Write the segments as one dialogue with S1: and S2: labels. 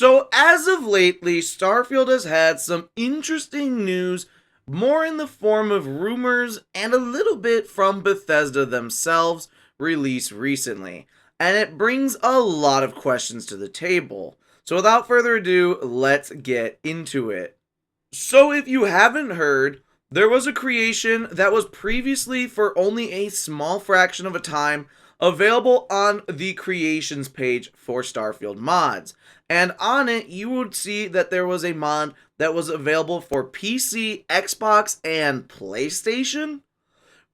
S1: So, as of lately, Starfield has had some interesting news, more in the form of rumors and a little bit from Bethesda themselves, released recently. And it brings a lot of questions to the table. So, without further ado, let's get into it. So, if you haven't heard, there was a creation that was previously, for only a small fraction of a time, available on the creations page for Starfield mods. And on it, you would see that there was a mod that was available for PC, Xbox, and PlayStation.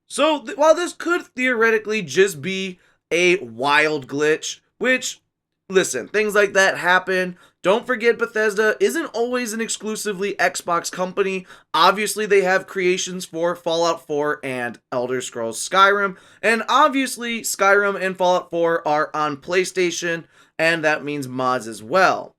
S1: So, while this could theoretically just be a wild glitch, which, listen, things like that happen. Don't forget, Bethesda isn't always an exclusively Xbox company. Obviously, they have creations for Fallout 4 and Elder Scrolls Skyrim. And obviously, Skyrim and Fallout 4 are on PlayStation, and that means mods as well.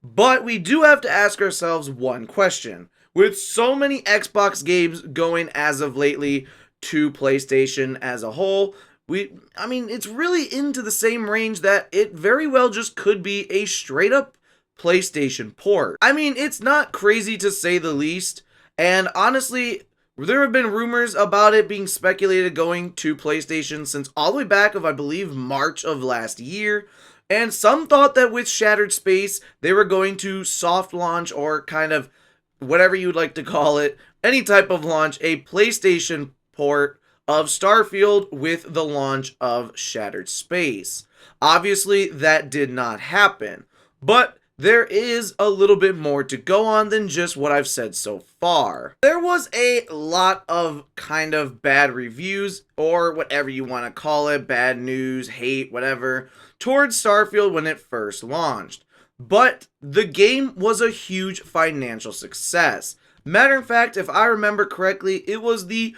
S1: But we do have to ask ourselves one question. With so many Xbox games going as of lately to PlayStation as a whole, it's really into the same range that it very well just could be a straight up PlayStation port. It's not crazy to say the least, and honestly, there have been rumors about it being speculated going to PlayStation since all the way back of, I believe, March of last year. And some thought that with Shattered Space, they were going to soft launch, or kind of whatever you'd like to call it, any type of launch, a PlayStation port of Starfield with the launch of Shattered Space. Obviously, that did not happen, but there is a little bit more to go on than just what I've said so far. There was a lot of kind of bad reviews, or whatever you want to call it, bad news, hate, whatever, towards Starfield when it first launched. But the game was a huge financial success. Matter of fact, if I remember correctly, it was the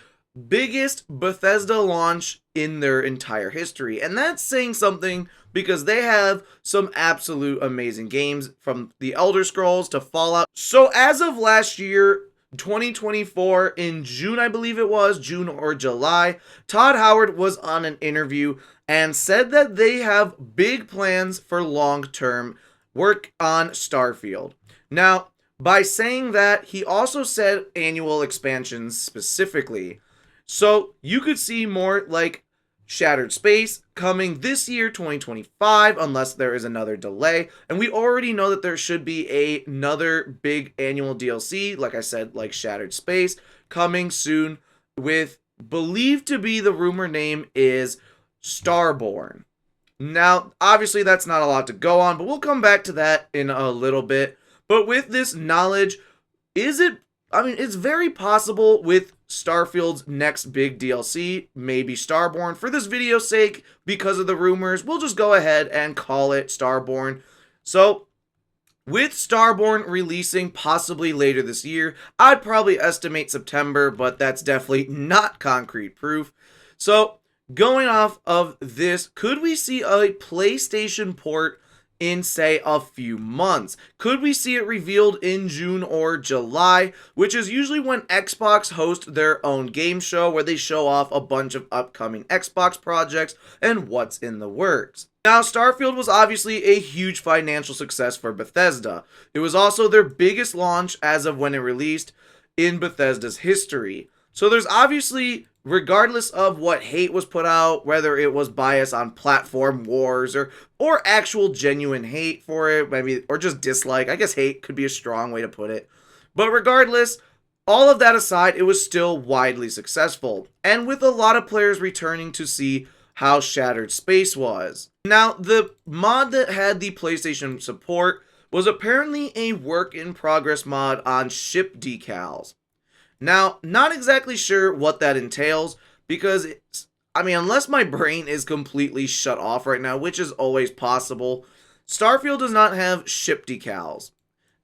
S1: biggest Bethesda launch in their entire history. And that's saying something because they have some absolute amazing games, from the Elder Scrolls to Fallout. So as of last year, 2024, in June, I believe it was, June or July, Todd Howard was on an interview and said that they have big plans for long-term work on Starfield. Now, by saying that, he also said annual expansions specifically. So you could see more like Shattered Space coming this year, 2025, unless there is another delay. And we already know that there should be another big annual DLC, like I said, like Shattered Space, coming soon with, believed to be, the rumor name is Starborn. Now, obviously that's not a lot to go on, but we'll come back to that in a little bit. But with this knowledge, it's very possible with Starfield's next big DLC, maybe Starborn. For this video's sake, because of the rumors, we'll just go ahead and call it Starborn. So, with Starborn releasing possibly later this year, I'd probably estimate September, but that's definitely not concrete proof. So, going off of this, could we see a PlayStation port in, say, a few months? Could we see it revealed in June or July, which is usually when Xbox hosts their own game show where they show off a bunch of upcoming Xbox projects and what's in the works? Now, Starfield was obviously a huge financial success for Bethesda. It was also their biggest launch as of when it released in Bethesda's history. So there's obviously, regardless of what hate was put out, whether it was bias on platform wars or actual genuine hate for it, maybe, or just dislike. I guess hate could be a strong way to put it. But regardless, all of that aside, it was still widely successful, and with a lot of players returning to see how Shattered Space was. Now, the mod that had the PlayStation support was apparently a work-in-progress mod on ship decals. Now, not exactly sure what that entails, because unless my brain is completely shut off right now, which is always possible, Starfield does not have ship decals.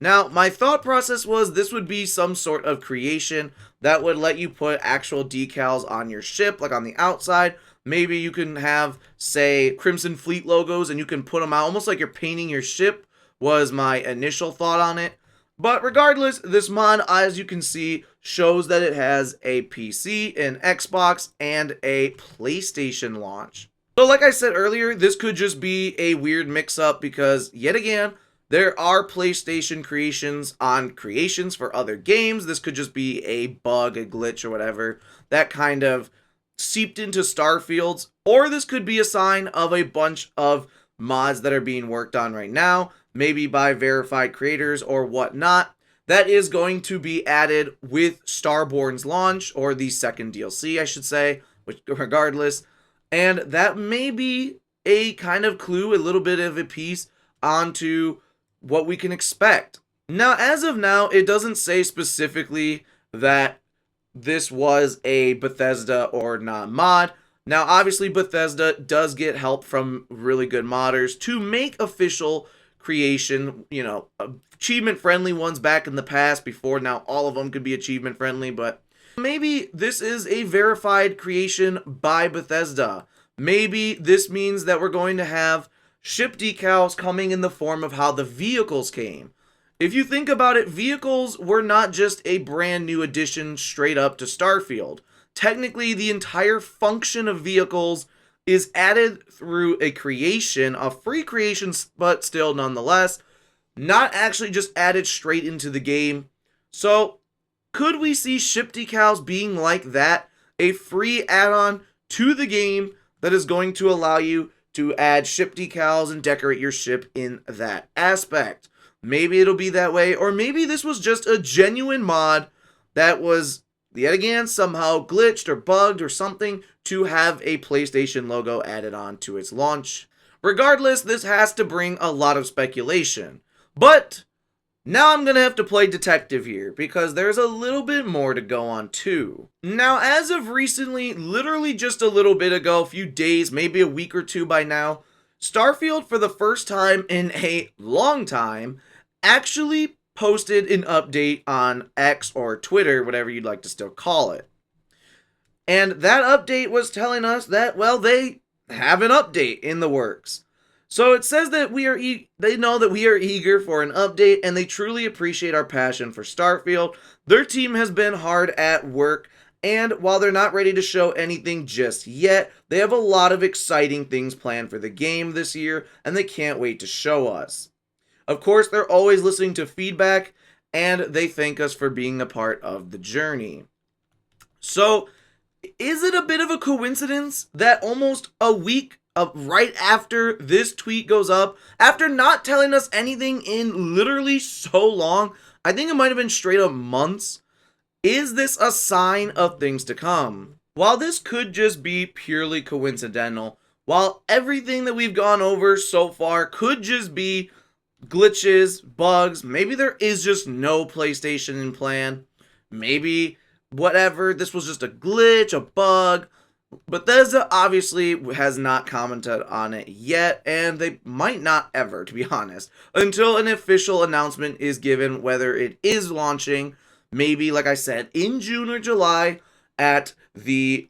S1: Now, my thought process was this would be some sort of creation that would let you put actual decals on your ship, like on the outside. Maybe you can have, say, Crimson Fleet logos and you can put them out almost like you're painting your ship, was my initial thought on it. But regardless, this mod, as you can see, shows that it has a PC, an Xbox, and a PlayStation launch. So like I said earlier, this could just be a weird mix-up because, yet again, There are PlayStation creations on creations for other games. This could just be a bug, a glitch, or whatever that kind of seeped into Starfields, or this could be a sign of a bunch of mods that are being worked on right now, maybe by verified creators or whatnot, that is going to be added with Starborn's launch, or the second DLC, I should say, which regardless, and that may be a kind of clue, a little bit of a piece onto what we can expect. Now, as of now, it doesn't say specifically that this was a Bethesda or not mod. Now, obviously, Bethesda does get help from really good modders to make official creation, achievement-friendly ones back in the past before. Now, all of them could be achievement-friendly, but maybe this is a verified creation by Bethesda. Maybe this means that we're going to have ship decals coming in the form of how the vehicles came. If you think about it, vehicles were not just a brand new addition straight up to Starfield. Technically, the entire function of vehicles is added through a creation, a free creation, but still nonetheless, not actually just added straight into the game. So, could we see ship decals being like that? A free add-on to the game that is going to allow you to add ship decals and decorate your ship in that aspect. Maybe it'll be that way, or maybe this was just a genuine mod that was, yet again, somehow glitched or bugged or something to have a PlayStation logo added on to its launch. Regardless, this has to bring a lot of speculation. But now I'm going to have to play detective here, because there's a little bit more to go on too. Now, as of recently, literally just a little bit ago, a few days, maybe a week or two by now, Starfield, for the first time in a long time, actually posted an update on X or Twitter, whatever you'd like to still call it. And that update was telling us that, well, they have an update in the works. So it says that they know that we are eager for an update, and they truly appreciate our passion for Starfield. Their team has been hard at work, and while they're not ready to show anything just yet, they have a lot of exciting things planned for the game this year, and they can't wait to show us. Of course, they're always listening to feedback, and they thank us for being a part of the journey. So, is it a bit of a coincidence that almost a week right after this tweet goes up, after not telling us anything in literally so long, I think it might have been straight up months, is this a sign of things to come? While this could just be purely coincidental, while everything that we've gone over so far could just be glitches, bugs, maybe there is just no PlayStation in plan, maybe whatever, this was just a glitch, a bug. Bethesda obviously has not commented on it yet, and they might not ever, to be honest, until an official announcement is given whether it is launching, maybe, like I said, in June or July at the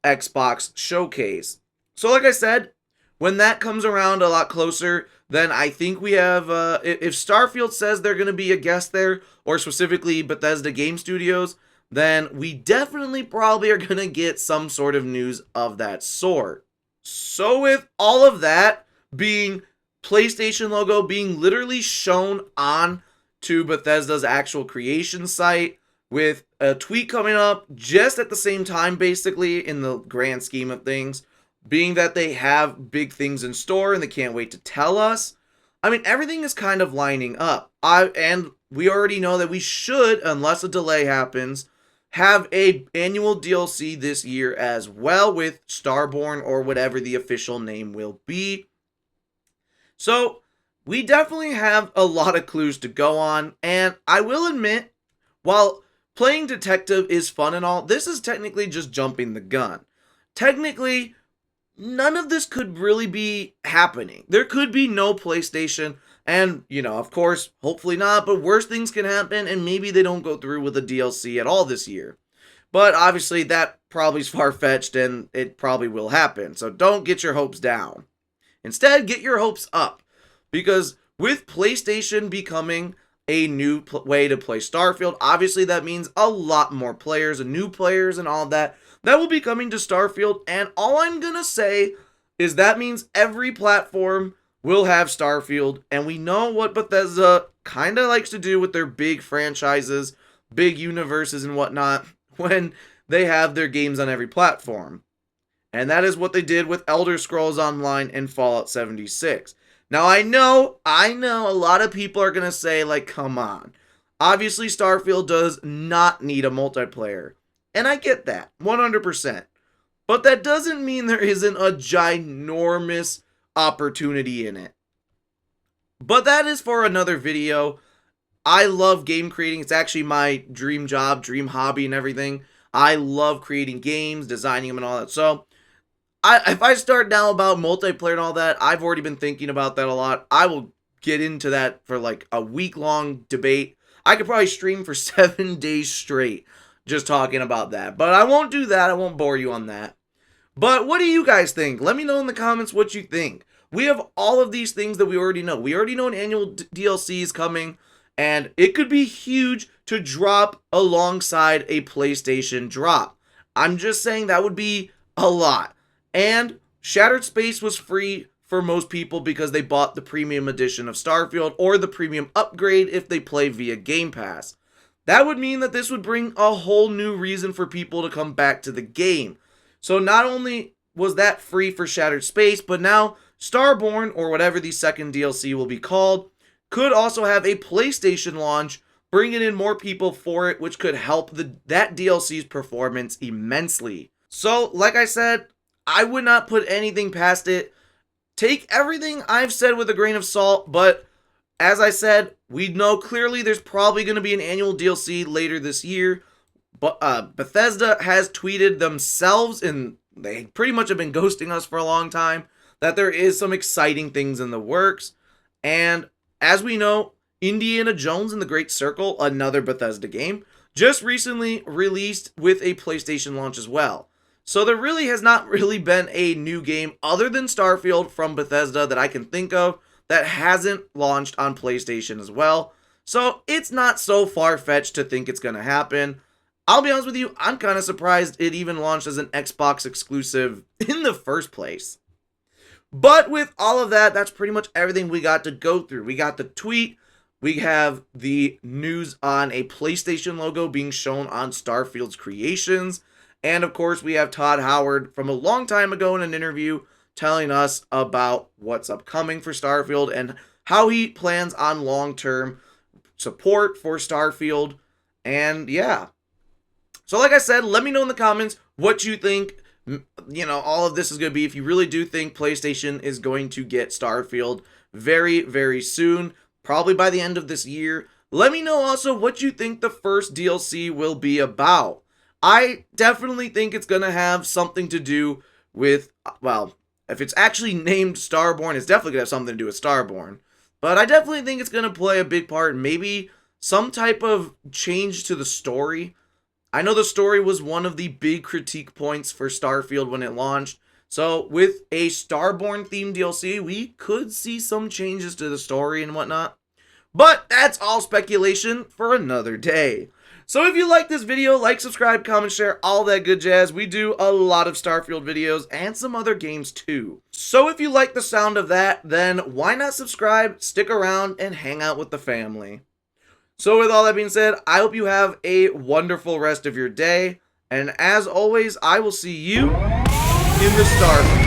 S1: Xbox showcase. So like I said, when that comes around a lot closer, then I think we have, if Starfield says they're going to be a guest there, or specifically Bethesda Game Studios, then we definitely probably are going to get some sort of news of that sort. So with all of that being PlayStation logo being literally shown on to Bethesda's actual creation site, with a tweet coming up just at the same time, basically, in the grand scheme of things, being that they have big things in store and they can't wait to tell us. I mean, everything is kind of lining up. And we already know that we should, unless a delay happens, have a annual DLC this year as well, with Starborn, or whatever the official name will be. So we definitely have a lot of clues to go on, and I will admit, while playing detective is fun and all, this is technically just jumping the gun. Technically, none of this could really be happening. There could be no PlayStation, and, of course, hopefully not, but worse things can happen, and maybe they don't go through with a DLC at all this year. But obviously, that probably is far-fetched, and it probably will happen, so don't get your hopes down. Instead, get your hopes up, because with PlayStation becoming a new way to play Starfield, obviously that means a lot more players and new players and all that will be coming to Starfield, and all I'm gonna say is that means every platform will have Starfield, and we know what Bethesda kind of likes to do with their big franchises, big universes, and whatnot when they have their games on every platform. And that is what they did with Elder Scrolls Online and Fallout 76. Now, I know a lot of people are going to say, like, come on. Obviously, Starfield does not need a multiplayer. And I get that, 100%. But that doesn't mean there isn't a ginormous opportunity in it. But that is for another video. I love game creating. It's actually my dream job, dream hobby and everything. I love creating games, designing them and all that. So, if I start now about multiplayer and all that, I've already been thinking about that a lot. I will get into that for like a week-long debate. I could probably stream for 7 days straight just talking about that. But I won't do that. I won't bore you on that. But what do you guys think? Let me know in the comments what you think. We have all of these things that we already know. We already know an annual DLC is coming, and it could be huge to drop alongside a PlayStation drop. I'm just saying that would be a lot. And Shattered Space was free for most people because they bought the premium edition of Starfield or the premium upgrade if they play via Game Pass. That would mean that this would bring a whole new reason for people to come back to the game. So not only was that free for Shattered Space, but now Starborn, or whatever the second DLC will be called, could also have a PlayStation launch, bringing in more people for it, which could help that DLC's performance immensely. So, like I said, I would not put anything past it. Take everything I've said with a grain of salt, but as I said, we know clearly there's probably going to be an annual DLC later this year. But Bethesda has tweeted themselves, and they pretty much have been ghosting us for a long time, that there is some exciting things in the works. And as we know, Indiana Jones and the Great Circle, another Bethesda game, just recently released with a PlayStation launch as well. So there really has not really been a new game other than Starfield from Bethesda that I can think of that hasn't launched on PlayStation as well. So it's not so far-fetched to think it's going to happen. I'll be honest with you, I'm kind of surprised it even launched as an Xbox exclusive in the first place. But with all of that, that's pretty much everything we got to go through. We got the tweet, we have the news on a PlayStation logo being shown on Starfield's creations, and of course we have Todd Howard from a long time ago in an interview telling us about what's upcoming for Starfield and how he plans on long-term support for Starfield. And yeah. So like I said, let me know in the comments what you think, all of this is going to be. If you really do think PlayStation is going to get Starfield very, very soon, probably by the end of this year, let me know also what you think the first DLC will be about. I definitely think it's going to have something to do with, well, if it's actually named Starborn, it's definitely going to have something to do with Starborn. But I definitely think it's going to play a big part, maybe some type of change to the story. I know the story was one of the big critique points for Starfield when it launched. So with a Starborn themed DLC, we could see some changes to the story and whatnot. But that's all speculation for another day. So if you like this video, like, subscribe, comment, share, all that good jazz. We do a lot of Starfield videos and some other games too. So if you like the sound of that, then why not subscribe, stick around, and hang out with the family. So with all that being said, I hope you have a wonderful rest of your day. And as always, I will see you in the Starfield.